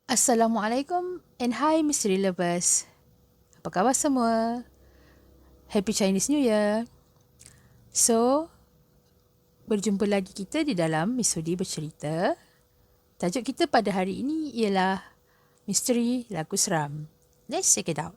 Assalamualaikum and hi mystery lovers. Apa khabar semua? Happy Chinese New Year. So, berjumpa lagi kita di dalam Misudi Bercerita. Tajuk kita pada hari ini ialah Misteri Lagu Seram. Let's check it out.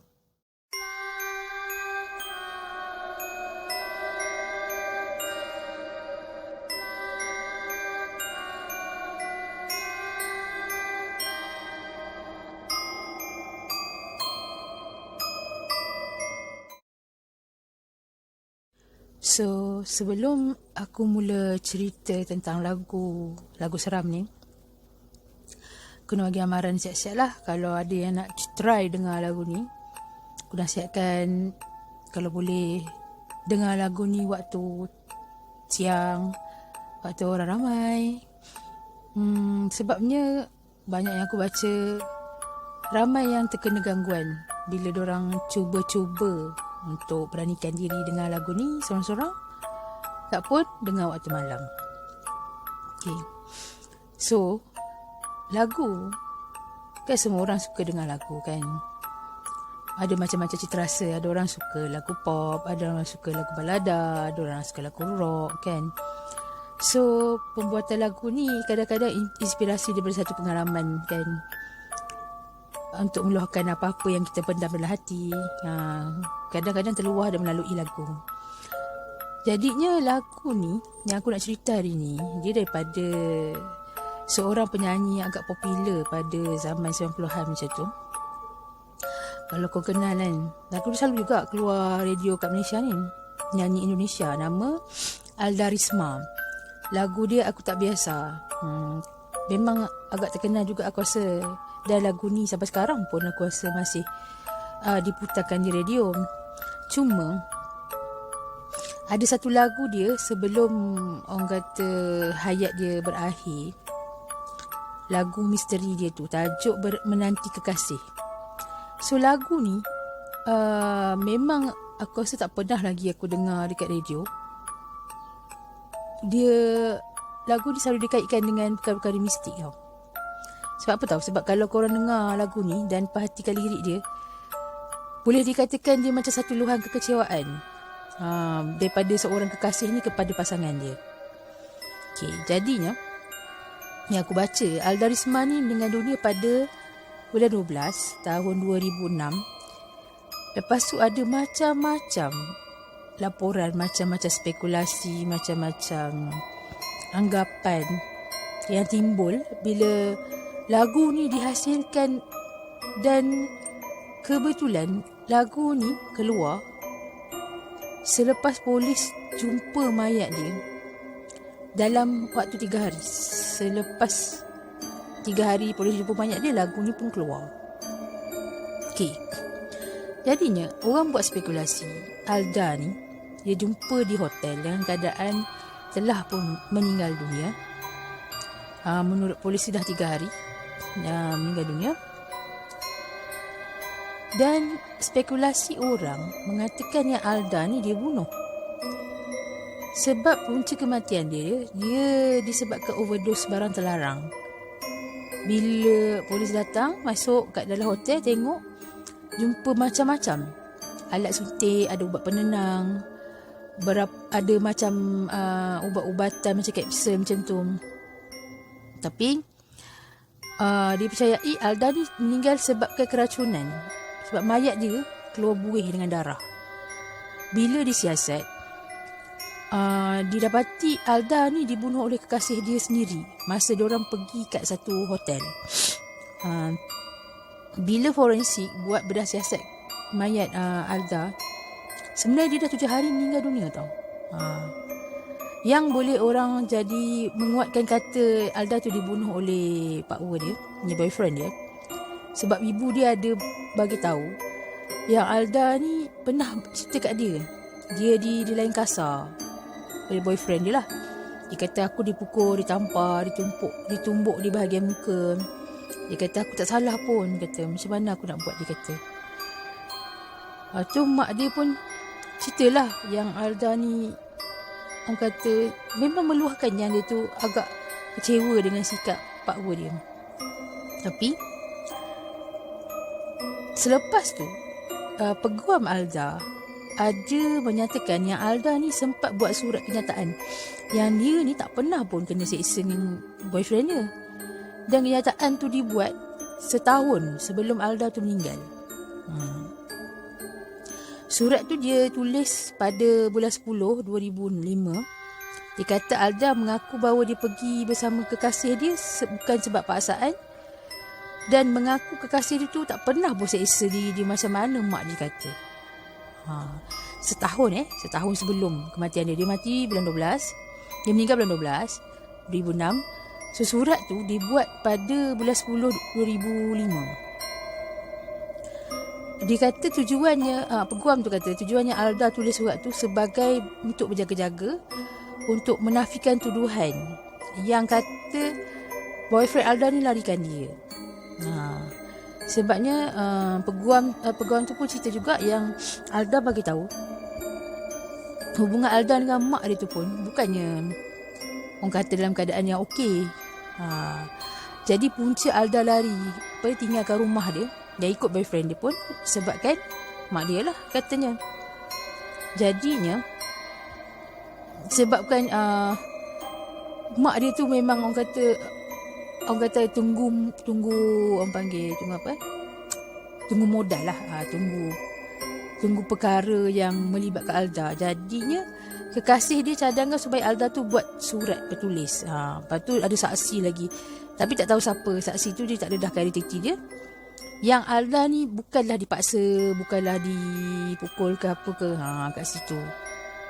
So, sebelum aku mula cerita tentang lagu seram ni, aku nak bagi amaran siap-siap lah. Kalau ada yang nak try dengar lagu ni, aku nasihatkan kalau boleh dengar lagu ni waktu siang, waktu orang ramai. Sebabnya banyak yang aku baca, ramai yang terkena gangguan bila diorang cuba-cuba untuk beranikan diri dengar lagu ni seorang-seorang, tak pun dengar waktu malam. Okay. So, lagu, kan semua orang suka dengar lagu kan. Ada macam-macam cita rasa. Ada orang suka lagu pop, ada orang suka lagu balada, ada orang suka lagu rock kan. So, pembuatan lagu ni kadang-kadang inspirasi daripada satu pengalaman kan, untuk meluahkan apa-apa yang kita pendam dalam hati. Kadang-kadang terluah dan melalui lagu. Jadinya lagu ni yang aku nak cerita hari ni, dia daripada seorang penyanyi yang agak popular pada zaman 90-an macam tu. Kalau kau kenal kan, lagu dia selalu juga keluar radio kat Malaysia ni. Nyanyi Indonesia, nama Alda Risma. Lagu dia Aku Tak Biasa. Memang agak terkenal juga aku rasa. Dan lagu ni sampai sekarang pun aku rasa masih diputarkan di radio. Cuma ada satu lagu dia sebelum orang kata hayat dia berakhir. Lagu misteri dia tu, tajuk Menanti Kekasih. So lagu ni memang aku rasa tak pernah lagi aku dengar dekat radio. Lagu ni selalu dikaitkan dengan perkara-perkara mistik tau. Sebab apa tahu? Sebab kalau korang dengar lagu ni dan perhatikan lirik dia, boleh dikatakan dia macam satu luahan kekecewaan daripada seorang kekasih ni kepada pasangan dia. Okay, jadinya yang aku baca, Alda Risma ni meninggal dunia pada bulan 12 tahun 2006. Lepas tu ada macam-macam laporan, macam-macam spekulasi, macam-macam anggapan yang timbul bila lagu ni dihasilkan. Dan kebetulan lagu ni keluar selepas polis jumpa mayat dia dalam waktu 3 hari. Selepas 3 hari polis jumpa mayat dia, lagu ni pun keluar. Okay. Jadinya orang buat spekulasi Alda ni dia jumpa di hotel dengan keadaan telah pun meninggal dunia. Menurut polis dah 3 hari meninggal dunia. Dan spekulasi orang mengatakan yang Alda ni dia bunuh. Sebab punca kematian dia disebabkan overdose barang terlarang. Bila polis datang, masuk kat dalam hotel, tengok, jumpa macam-macam alat suntik, ada ubat penenang, ada macam ubat-ubatan macam kapsul macam tu. Tapi dipercayai Alda ni meninggal sebabkan keracunan. Sebab mayat dia keluar buih dengan darah. Bila disiasat, didapati Alda ni dibunuh oleh kekasih dia sendiri masa diorang pergi kat satu hotel. Bila forensik buat bedah siasat mayat Alda, sebenarnya dia dah 7 hari meninggal dunia tau. Yang boleh orang jadi menguatkan kata Alda tu dibunuh oleh pak ua dia, boyfriend dia. Sebab ibu dia ada bagi tahu yang Alda ni pernah cerita kat dia lain kasar oleh boyfriend dia lah. Dia kata, aku dipukul, ditampar, ditumbuk di bahagian muka. Dia kata, aku tak salah pun. Kata, macam mana aku nak buat, dia kata. Tu mak dia pun ceritalah yang Alda ni, orang kata, memang meluahkan yang dia tu agak kecewa dengan sikap pak ua dia. Tapi Selepas tu peguam Alda ada menyatakan yang Alda ni sempat buat surat kenyataan yang dia ni tak pernah pun kena seksa dengan boyfriend dia. Dan kenyataan tu dibuat setahun sebelum Alda tu meninggal. Surat tu dia tulis pada bulan 10 2005. Dia kata Alda mengaku bahawa dia pergi bersama kekasih dia bukan sebab paksaan, dan mengaku kekasih dia tu tak pernah pun seksa diri dia macam mana mak dia kata. Setahun sebelum kematian dia. Dia mati bulan 12. Dia meninggal bulan 12 2006. So surat tu dibuat pada bulan 10 2005. Dia kata peguam tu kata tujuannya Alda tulis surat tu sebagai untuk berjaga-jaga, untuk menafikan tuduhan yang kata boyfriend Alda ni larikan dia. Sebabnya peguam tu pun cerita juga yang Alda bagi tahu hubungan Alda dengan mak dia tu pun bukannya orang kata dalam keadaan yang okey. Jadi punca Alda lari tinggalkan rumah dia dan ikut boyfriend dia pun sebabkan mak dia lah katanya. Jadinya sebabkan mak dia tu memang orang kata tunggu orang panggil tunggu modal lah, tunggu perkara yang melibatkan Alda. Jadinya kekasih dia cadangkan supaya Alda tu buat surat bertulis. Lepas tu ada saksi lagi, tapi tak tahu siapa saksi tu. Dia tak dedahkan identiti dia. Yang Alda ni bukanlah dipaksa, bukanlah dipukul ke apa ke, kat situ.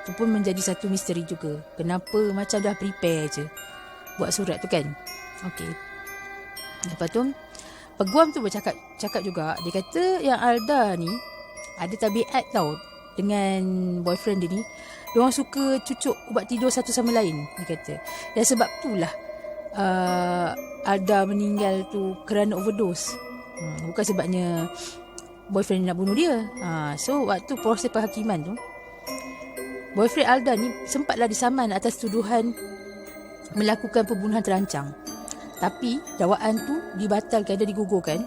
Itu pun menjadi satu misteri juga. Kenapa macam dah prepare je buat surat tu kan. Okey. Lepas tu peguam tu bercakap juga. Dia kata yang Alda ni ada tabiat tau dengan boyfriend dia ni. Diorang suka cucuk ubat tidur satu sama lain, dia kata. Dan sebab itulah Alda meninggal tu kerana overdose. Bukan sebabnya boyfriend nak bunuh dia. So waktu proses penghakiman tu, boyfriend Alda ni sempatlah disaman atas tuduhan melakukan pembunuhan terancang. Tapi dakwaan tu dibatalkan dan digugurkan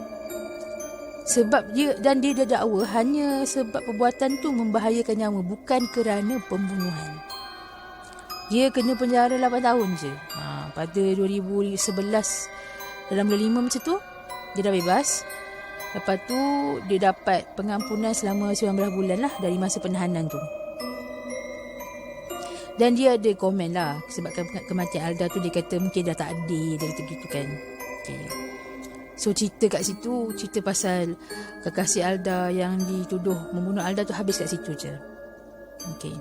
sebab dia dakwa hanya sebab perbuatan tu membahayakan nyawa, bukan kerana pembunuhan. Dia kena penjara 8 tahun je. Pada 2011 dalam bulan 5 macam tu dia dah bebas. Lepas tu dia dapat pengampunan selama 19 bulan lah dari masa penahanan tu. Dan dia ada komen lah sebabkan kematian Alda tu. Dia kata mungkin dah tak adil, dia kata gitu kan. Okay. So cerita kat situ, cerita pasal kekasih Alda yang dituduh membunuh Alda tu habis kat situ je. Okay.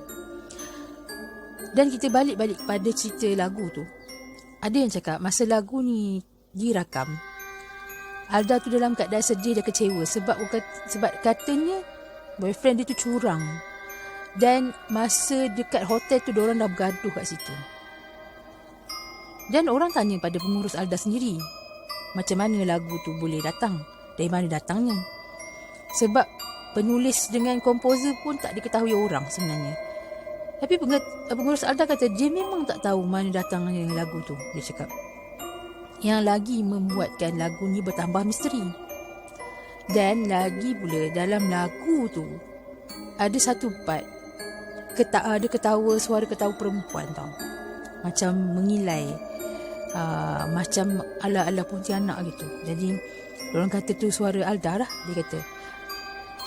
Dan kita balik pada cerita lagu tu. Ada yang cakap masa lagu ni dirakam, Alda tu dalam keadaan sedih dan kecewa sebab katanya boyfriend dia tu curang. Dan masa dekat hotel tu diorang dah bergaduh kat situ. Dan orang tanya pada pengurus Alda sendiri, macam mana lagu tu boleh datang, dari mana datangnya. Sebab penulis dengan komposer pun tak diketahui orang sebenarnya. Tapi pengurus Alda kata dia memang tak tahu mana datangnya lagu tu, dia cakap. Yang lagi membuatkan lagu ni bertambah misteri. Dan lagi pula dalam lagu tu ada satu part ada suara ketawa perempuan tau. Macam mengilai, macam ala-ala Pontianak gitu. Jadi orang kata tu suara Alda lah, dia kata.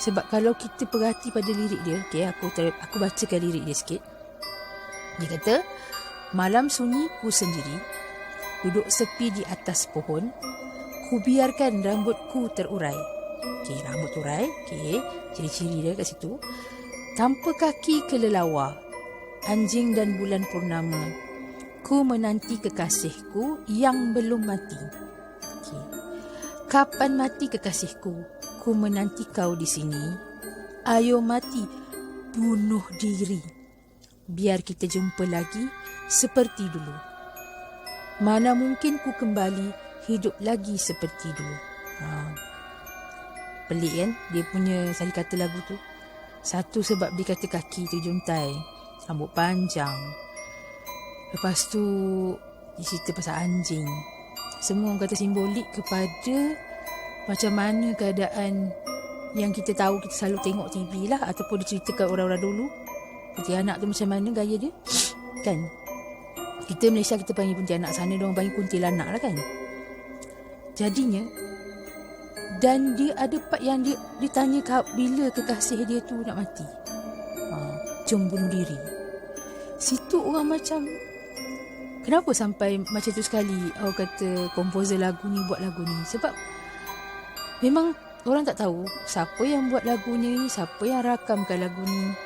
Sebab kalau kita perhati pada lirik dia, okay, aku bacakan lirik dia sikit. Dia kata, malam sunyi ku sendiri, duduk sepi di atas pohon, ku biarkan rambutku terurai. Okay, rambut urai, okay, ciri-ciri dia kat situ. Tanpa kaki kelelawar, anjing dan bulan purnama, ku menanti kekasihku yang belum mati. Okay. Kapan mati kekasihku? Ku menanti kau di sini. Ayo mati, bunuh diri. Biar kita jumpa lagi seperti dulu. Mana mungkin ku kembali hidup lagi seperti dulu. Pelik kan dia punya sari kata lagu tu. Satu sebab dia kata kaki terjuntai, rambut panjang. Lepas tu dia cerita pasal anjing. Semua orang kata simbolik kepada macam mana keadaan yang kita tahu, kita selalu tengok TV lah, ataupun diceritakan orang-orang dulu pontianak tu macam mana gaya dia kan. Kita Malaysia kita panggil pontianak, sana diorang panggil kuntilanak lah kan. Jadinya, dan dia ada part yang dia tanya bila kekasih dia tu nak mati, jom bunuh diri. Situ orang macam, kenapa sampai macam tu sekali orang kata komposer lagu ni buat lagu ni. Sebab memang orang tak tahu siapa yang buat lagu ni, siapa yang rakamkan lagu ni,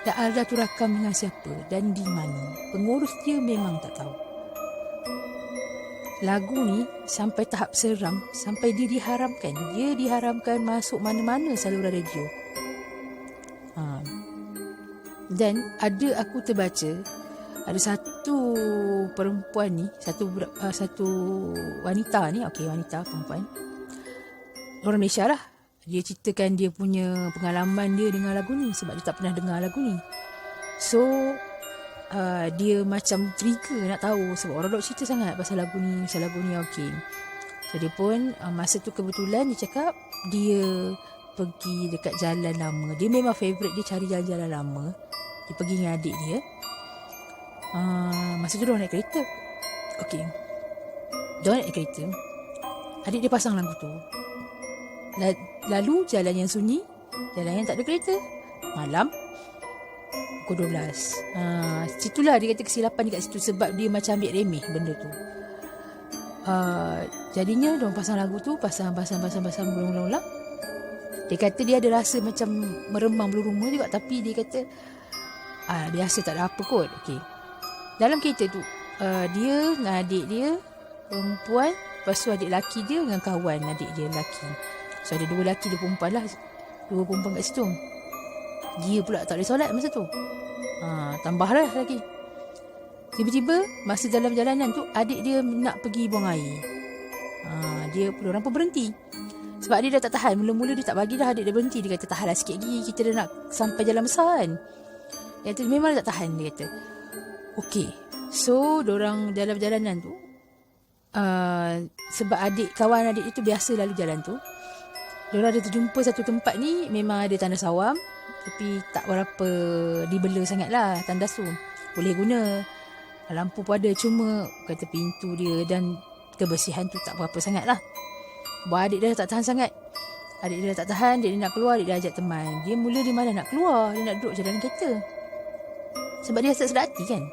dan Alda tu rakam dengan siapa dan di mana. Pengurus dia memang tak tahu. Lagu ni sampai tahap seram, sampai dia diharamkan masuk mana-mana saluran radio. Dan aku terbaca ada satu perempuan ni, satu wanita ni, wanita perempuan orang Malaysia lah. Dia ceritakan dia punya pengalaman dia dengan lagu ni, sebab dia tak pernah dengar lagu ni. So dia macam trigger nak tahu, sebab orang dok cerita sangat pasal lagu ni. So dia pun masa tu kebetulan dia cakap dia pergi dekat jalan lama. Dia memang favourite dia cari jalan-jalan lama. Dia pergi dengan adik dia. Masa tu diorang naik kereta. Diorang naik kereta. Adik dia pasang lagu tu. Lalu jalan yang sunyi, jalan yang tak ada kereta, malam pukul 12. Situlah dia kata kesilapan dekat situ, sebab dia macam ambil remeh benda tu. Jadinya diorang pasang lagu tu, pasang berulang-ulang. Dia kata dia ada rasa macam meremang bulu rumah juga, tapi dia kata biasa, tak ada apa kot. Dalam kereta tu dia dengan adik dia perempuan, lepas tu adik lelaki dia dengan kawan adik dia lelaki. So ada 2 lelaki 2 perempuan lah, 2 perempuan kat situ. Dia pula tak boleh solat masa tu. Tambahlah lagi. Tiba-tiba masa dalam perjalanan tu adik dia nak pergi buang air. Diorang pun berhenti. Sebab dia dah tak tahan. Mula-mula dia tak bagi dah adik dia berhenti. Dia kata tahanlah sikit lagi, kita dah nak sampai jalan besar kan. Dia kata memang dia tak tahan. Dia kata so diorang dalam perjalanan tu, sebab kawan adik itu biasa lalu jalan tu, diorang ada terjumpa satu tempat ni, memang ada tandas awam, tapi tak berapa dibela sangat lah tandas tu. Boleh guna, lampu pun ada, cuma kata pintu dia dan kebersihan tu tak berapa sangat lah. Buat adik dia tak tahan sangat. Adik dia tak tahan, dia nak keluar, adik dia ajak teman. Dia malah nak keluar, dia nak duduk jalan kereta. Sebab dia rasa sedap hati kan.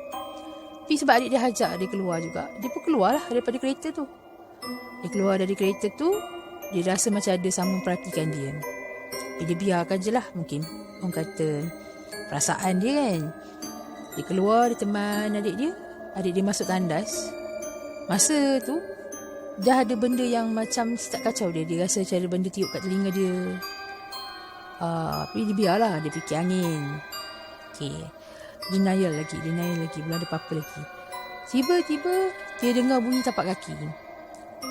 Tapi sebab adik dia ajak dia keluar juga, dia pun keluar lah daripada kereta tu. Dia keluar dari kereta tu, dia rasa macam ada sama perhatikan dia. Tapi dia biarkan je lah, mungkin orang kata perasaan dia kan. Dia keluar, dia teman adik dia masuk tandas. Masa tu dah ada benda yang macam start kacau dia. Dia rasa macam ada benda tiup kat telinga dia. Tapi dia biarlah, dia fikir angin. Denial lagi, belum ada apa-apa lagi. Tiba-tiba dia dengar bunyi tapak kaki.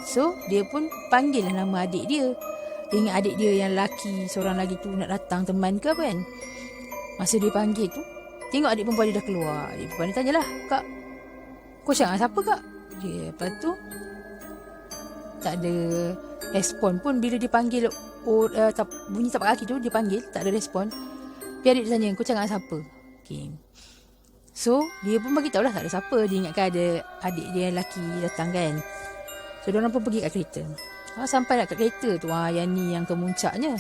So dia pun panggil lah nama adik dia. Dia ingat adik dia yang lelaki seorang lagi tu nak datang, teman ke apa kan. Masa dia panggil tu, tengok adik perempuan dia dah keluar. Adik perempuan dia tanyalah, "Kak, kau cakap dengan siapa kak?" Lepas tu tak ada respon pun. Bila dia panggil bunyi tapak kaki tu, dia panggil, tak ada respon. Tapi adik dia tanya, "Kau cakap dengan siapa?" So dia pun bagi tahu lah tak ada siapa. Dia ingatkan ada adik dia lelaki datang kan. So diorang pun pergi kat kereta. Sampai nak kat kereta tu, yang ni yang kemuncaknya.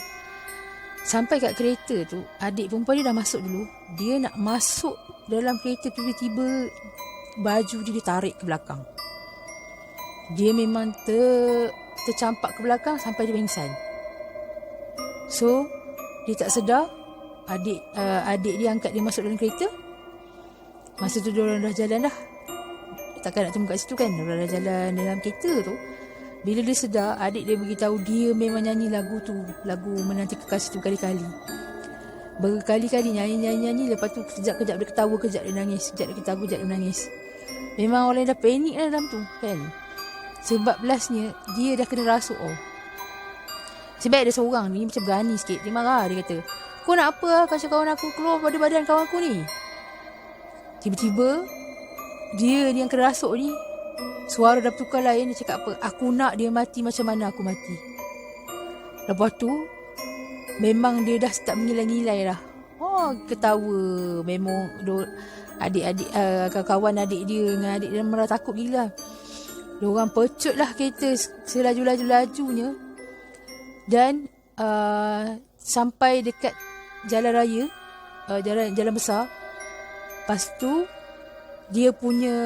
Sampai kat kereta tu, adik perempuan dia dah masuk dulu. Dia nak masuk dalam kereta, tiba-tiba baju dia ditarik ke belakang. Dia memang tercampak ke belakang sampai dia pingsan. So dia tak sedar, adik dia angkat dia masuk dalam kereta. Masa tu diorang dah jalan dah. Takkan nak tunggu kat situ kan. Diorang dah jalan dalam kereta tu. Bila dia sedar, adik dia beritahu dia memang nyanyi lagu tu. Lagu Menanti Kekasih tu kali-kali. Berkali-kali nyanyi. Lepas tu kejap-kejap dia ketawa, kejap dia nangis. Kejap dia ketawa, kejap dia menangis. Memang orang dah panik lah dalam tu kan. Sebab lastnya dia dah kena rasuk. Sebab ada seorang ni macam berani sikit. Dia marah, dia kata, "Kau nak apa lah kasi kawan aku keluar pada badan kawan aku ni?" Tiba-tiba dia yang kena rasuk ni, suara dah bertukar lain. Dia cakap apa? "Aku nak dia mati macam mana aku mati." Lepas tu memang dia dah start mengilai-ngilai dah. Oh, ketawa. Memang adik-adik, kawan adik dia dengan adik dia merah takut gila. Diorang pecut lah kereta selaju-laju-lajunya. Dan sampai dekat jalan raya, jalan besar. Lepas tu dia punya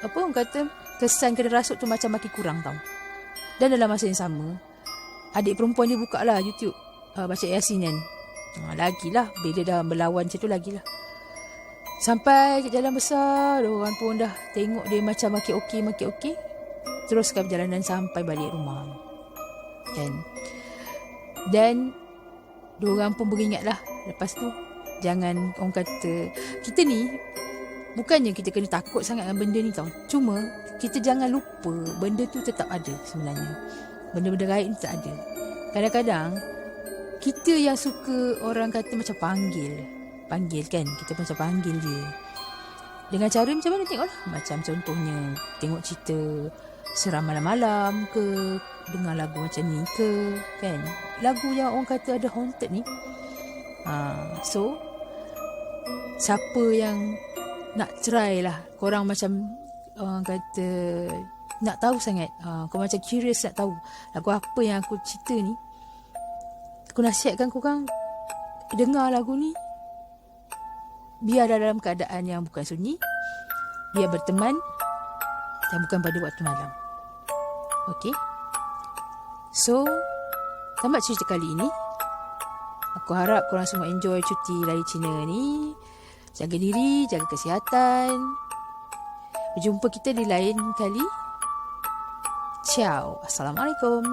orang kata kesan kena rasuk tu macam makin kurang tau. Dan dalam masa yang sama, adik perempuan dia buka lah YouTube, baca Yasin kan. Lagilah bila dah berlawan macam tu, lagilah. Sampai ke jalan besar, diorang pun dah tengok dia macam makin okey. Teruskan perjalanan sampai balik rumah kan. Dan diorang pun beringat lah, lepas tu jangan, orang kata, kita ni bukannya kita kena takut sangat dengan benda ni tau. Cuma kita jangan lupa benda tu tetap ada sebenarnya. Benda-benda gaib ni tak ada. Kadang-kadang kita yang suka orang kata macam panggil kan. Kita macam panggil dia dengan cara macam mana, tengoklah. Macam contohnya tengok cerita seram malam-malam ke, dengar lagu macam ni ke kan. Lagu yang orang kata ada haunted ni. So siapa yang nak try lah, korang macam orang kata nak tahu sangat, kau macam curious nak tahu lagu apa yang aku cerita ni, aku nasihatkan korang dengar lagu ni. Biar dalam keadaan yang bukan sunyi, biar berteman, dan bukan pada waktu malam. Okay, so tamat cerita kali ini. Aku harap korang semua enjoy cuti raya Cina ni. Jaga diri, jaga kesihatan. Berjumpa kita di lain kali. Ciao. Assalamualaikum.